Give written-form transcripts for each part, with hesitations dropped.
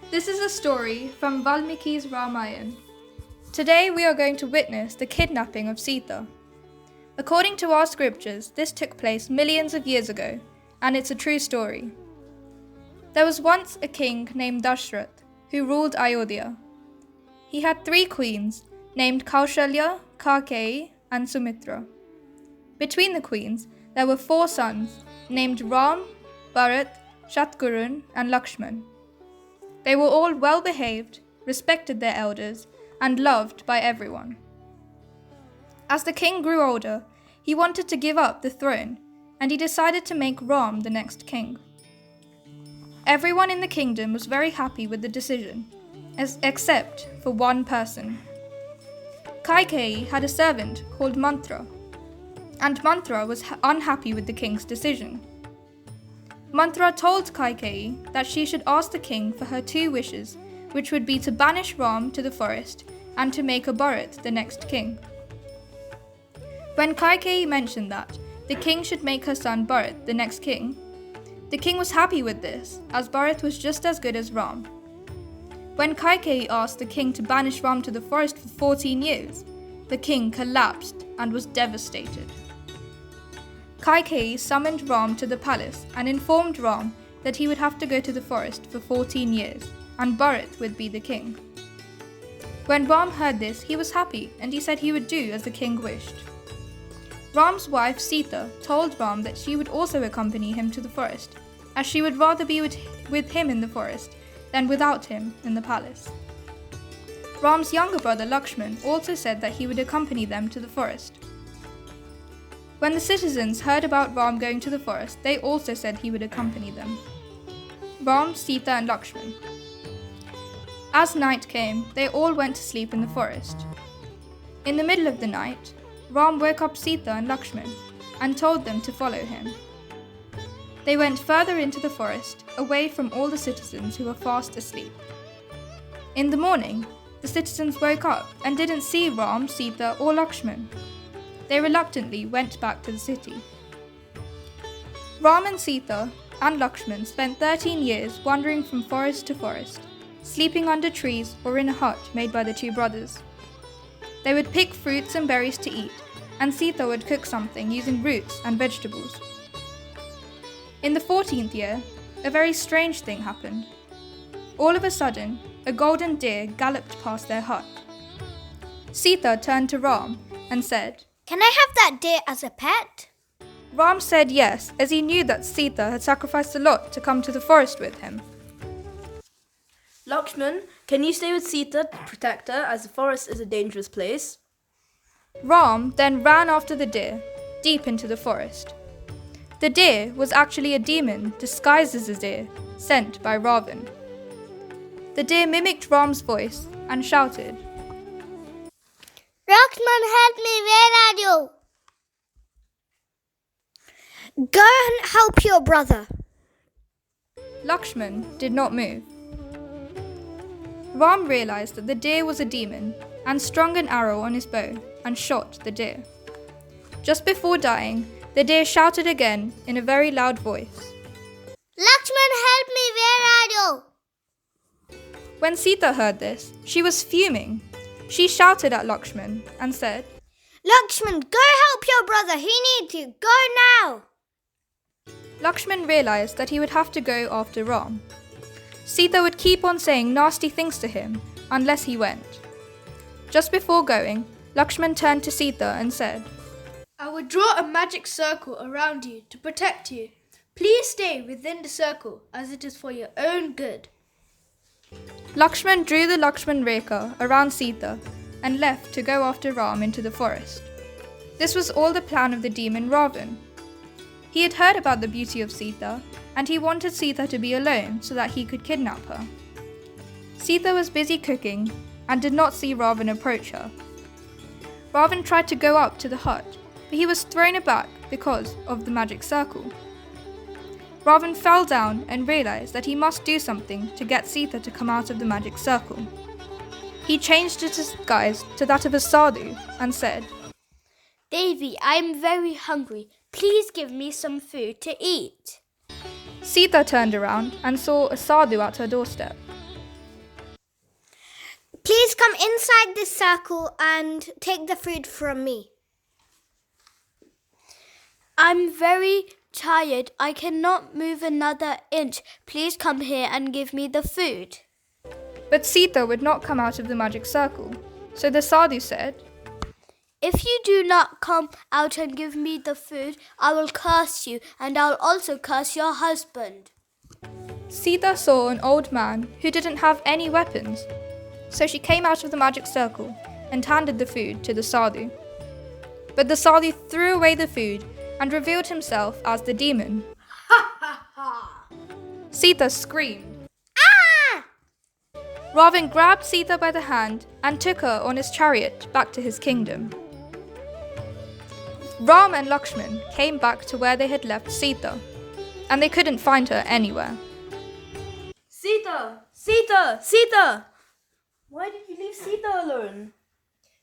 This is a story from Valmiki's Ramayanam. Today we are going to witness the kidnapping of Sita. According to our scriptures, this took place millions of years ago, and it's a true story. There was once a king named Dasara who ruled Ayodhya. He had 3 queens named Kaushalya, Kaikeyi, and Sumitra. Between the queens, there were 4 sons named Ram, Bharat, Shatrughna, and Lakshman. They were all well behaved, respected their elders, and loved by everyone. As the king grew older, he wanted to give up the throne, and he decided to make Ram the next king. Everyone in the kingdom was very happy with the decision, except for one person. Kaikeyi had a servant called Mantra, and Mantra was unhappy with the king's decision. Mantra told Kaikeyi that she should ask the king for her 2 wishes, which would be to banish Ram to the forest and to make a Bharat the next king. When Kaikeyi mentioned that the king should make her son Bharat the next king, the king was happy with this, as Bharat was just as good as Ram. When Kaikeyi asked the king to banish Ram to the forest for 14 years, the king collapsed and was devastated. Kaikeyi summoned Ram to the palace and informed Ram that he would have to go to the forest for 14 years, and Bharat would be the king. When Ram heard this, he was happy, and he said he would do as the king wished. Ram's wife Sita told Ram that she would also accompany him to the forest, as she would rather be with him in the forest than without him in the palace. Ram's younger brother Lakshman also said that he would accompany them to the forest. When the citizens heard about Ram going to the forest, they also said he would accompany them. Ram, Sita, and Lakshman. As night came, they all went to sleep in the forest. In the middle of the night, Ram woke up Sita and Lakshman and told them to follow him. They went further into the forest, away from all the citizens who were fast asleep. In the morning, the citizens woke up and didn't see Ram, Sita, or Lakshman. They reluctantly went back to the city. Ram and Sita and Lakshman spent 13 years wandering from forest to forest, sleeping under trees or in a hut made by the 2 brothers. They would pick fruits and berries to eat, and Sita would cook something using roots and vegetables. In the 14th year, a very strange thing happened. All of a sudden, a golden deer galloped past their hut. Sita turned to Ram and said, "Can I have that deer as a pet?" Ram said yes, as he knew that Sita had sacrificed a lot to come to the forest with him. Lakshman, can you stay with Sita to protect her, as the forest is a dangerous place? Ram then ran after the deer, deep into the forest. The deer was actually a demon disguised as a deer, sent by Ravan. The deer mimicked Ram's voice and shouted, "Lakshman, help me, where are you?" "Go and help your brother." Lakshman did not move. Ram realized that the deer was a demon and strung an arrow on his bow and shot the deer. Just before dying, the deer shouted again in a very loud voice, "Lakshman, help me, where are you?" When Sita heard this, she was fuming. She shouted at Lakshman and said, "Lakshman, go help your brother, he needs you, go now." Lakshman realized that he would have to go after Ram. Sita would keep on saying nasty things to him unless he went. Just before going, Lakshman turned to Sita and said, "I will draw a magic circle around you to protect you. Please stay within the circle, as it is for your own good." Lakshman drew the Lakshman Rekha around Sita and left to go after Ram into the forest. This was all the plan of the demon Ravan. He had heard about the beauty of Sita, and he wanted Sita to be alone so that he could kidnap her. Sita was busy cooking and did not see Ravan approach her. Ravan tried to go up to the hut, but he was thrown aback because of the magic circle. Ravan fell down and realized that he must do something to get Sita to come out of the magic circle. He changed his disguise to that of a sadhu and said, "Devi, I am very hungry. Please give me some food to eat." Sita turned around and saw a sadhu at her doorstep. come inside this circle and take the food from me. I'm very tired. I cannot move another inch. Please come here and give me the food. But Sita would not come out of the magic circle. So the sadhu said, If you do not come out and give me the food, I will curse you, and I'll also curse your husband. Sita saw an old man who didn't have any weapons. So she came out of the magic circle and handed the food to the sadhu. But the sadhu threw away the food and revealed himself as the demon. Sita screamed. Ah! Ravan grabbed Sita by the hand and took her on his chariot back to his kingdom. Ram and Lakshman came back to where they had left Sita, and they couldn't find her anywhere. Sita! Sita! Sita! Why did you leave Sita alone?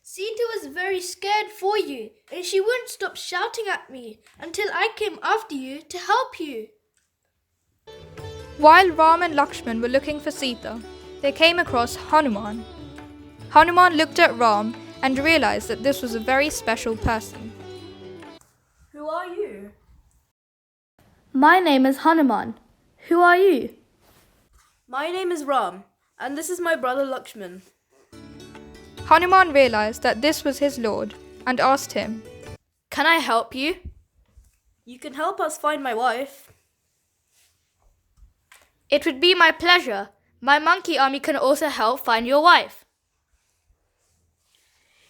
Sita was very scared for you, and she wouldn't stop shouting at me until I came after you to help you. While Ram and Lakshman were looking for Sita, they came across Hanuman. Hanuman looked at Ram and realized that this was a very special person. Who are you? My name is Hanuman. Who are you? My name is Ram, and this is my brother Lakshman. Hanuman realized that this was his lord and asked him, Can I help you? You can help us find my wife. It would be my pleasure. My monkey army can also help find your wife.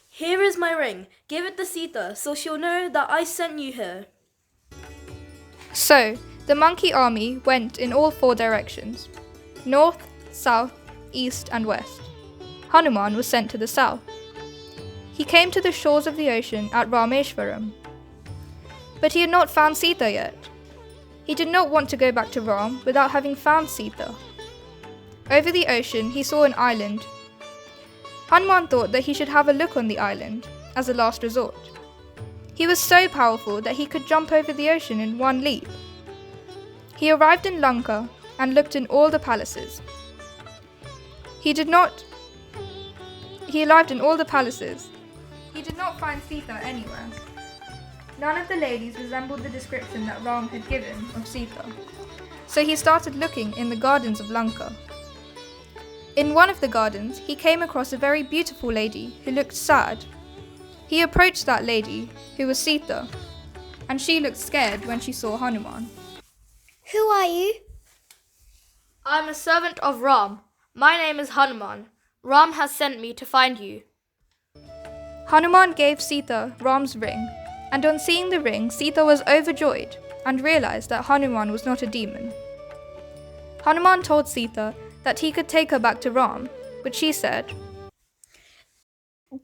Here is my ring. Give it to Sita so she'll know that I sent you here. So, the monkey army went in all 4 directions: north, south, east and west. Hanuman was sent to the south. He came to the shores of the ocean at Rameshwaram. But he had not found Sita yet. He did not want to go back to Ram without having found Sita. Over the ocean he saw an island. Hanuman thought that he should have a look on the island, as a last resort. He was so powerful that he could jump over the ocean in one leap. He arrived in Lanka and looked in all the palaces. He arrived in all the palaces. He did not find Sita anywhere. None of the ladies resembled the description that Ram had given of Sita. So he started looking in the gardens of Lanka. In one of the gardens, he came across a very beautiful lady who looked sad. He approached that lady, who was Sita, and she looked scared when she saw Hanuman. Who are you? I'm a servant of Ram. My name is Hanuman. Ram has sent me to find you. Hanuman gave Sita Ram's ring, and on seeing the ring, Sita was overjoyed and realized that Hanuman was not a demon. Hanuman told Sita that he could take her back to Ram, but she said,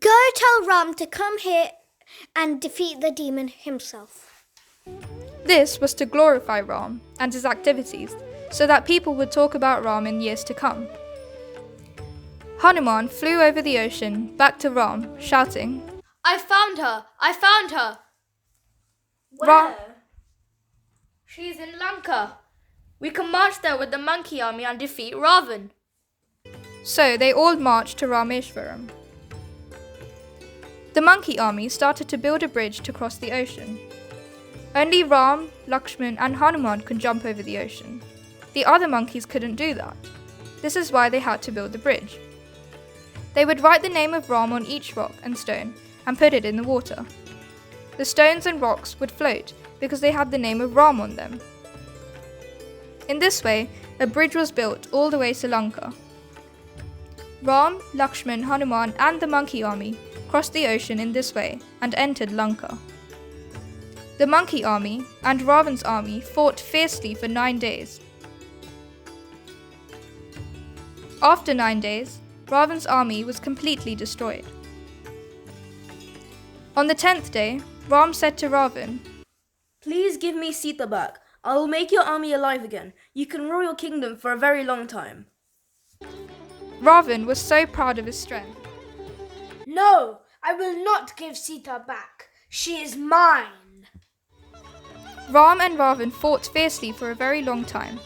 Go tell Ram to come here and defeat the demon himself. This was to glorify Ram and his activities, so that people would talk about Ram in years to come. Hanuman flew over the ocean back to Ram, shouting, I found her! I found her! Ram, She's in Lanka. We can march there with the monkey army and defeat Ravan. So they all marched to Rameshwaram. The monkey army started to build a bridge to cross the ocean. Only Ram, Lakshman and Hanuman could jump over the ocean. The other monkeys couldn't do that. This is why they had to build the bridge. They would write the name of Ram on each rock and stone and put it in the water. The stones and rocks would float because they had the name of Ram on them. In this way, a bridge was built all the way to Lanka. Ram, Lakshman, Hanuman and the monkey army crossed the ocean in this way and entered Lanka. The monkey army and Ravan's army fought fiercely for 9 days. After 9 days, Ravan's army was completely destroyed. On the 10th day, Ram said to Ravan, Please give me Sita back. I will make your army alive again. You can rule your kingdom for a very long time. Ravan was so proud of his strength. No, I will not give Sita back. She is mine. Ram and Ravan fought fiercely for a very long time.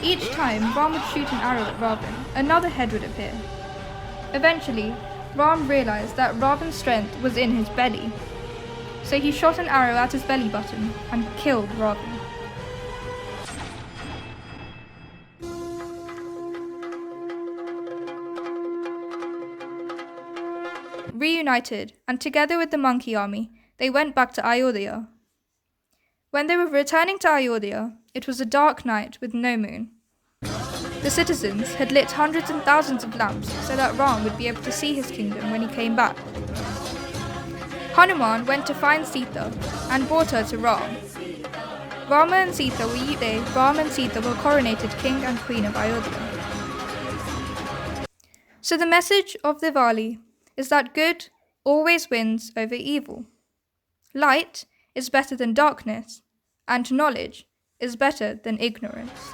Each time Ram would shoot an arrow at Ravan, another head would appear. Eventually, Ram realized that Ravan's strength was in his belly. So he shot an arrow at his belly button and killed Ravan. Reunited, and together with the monkey army, they went back to Ayodhya. When they were returning to Ayodhya, it was a dark night with no moon. The citizens had lit hundreds and thousands of lamps so that Ram would be able to see his kingdom when he came back. Hanuman went to find Sita and brought her to Ram. Ram and Sita were coronated king and queen of Ayodhya. So the message of Diwali is that good always wins over evil. Light is better than darkness, and knowledge is better than ignorance.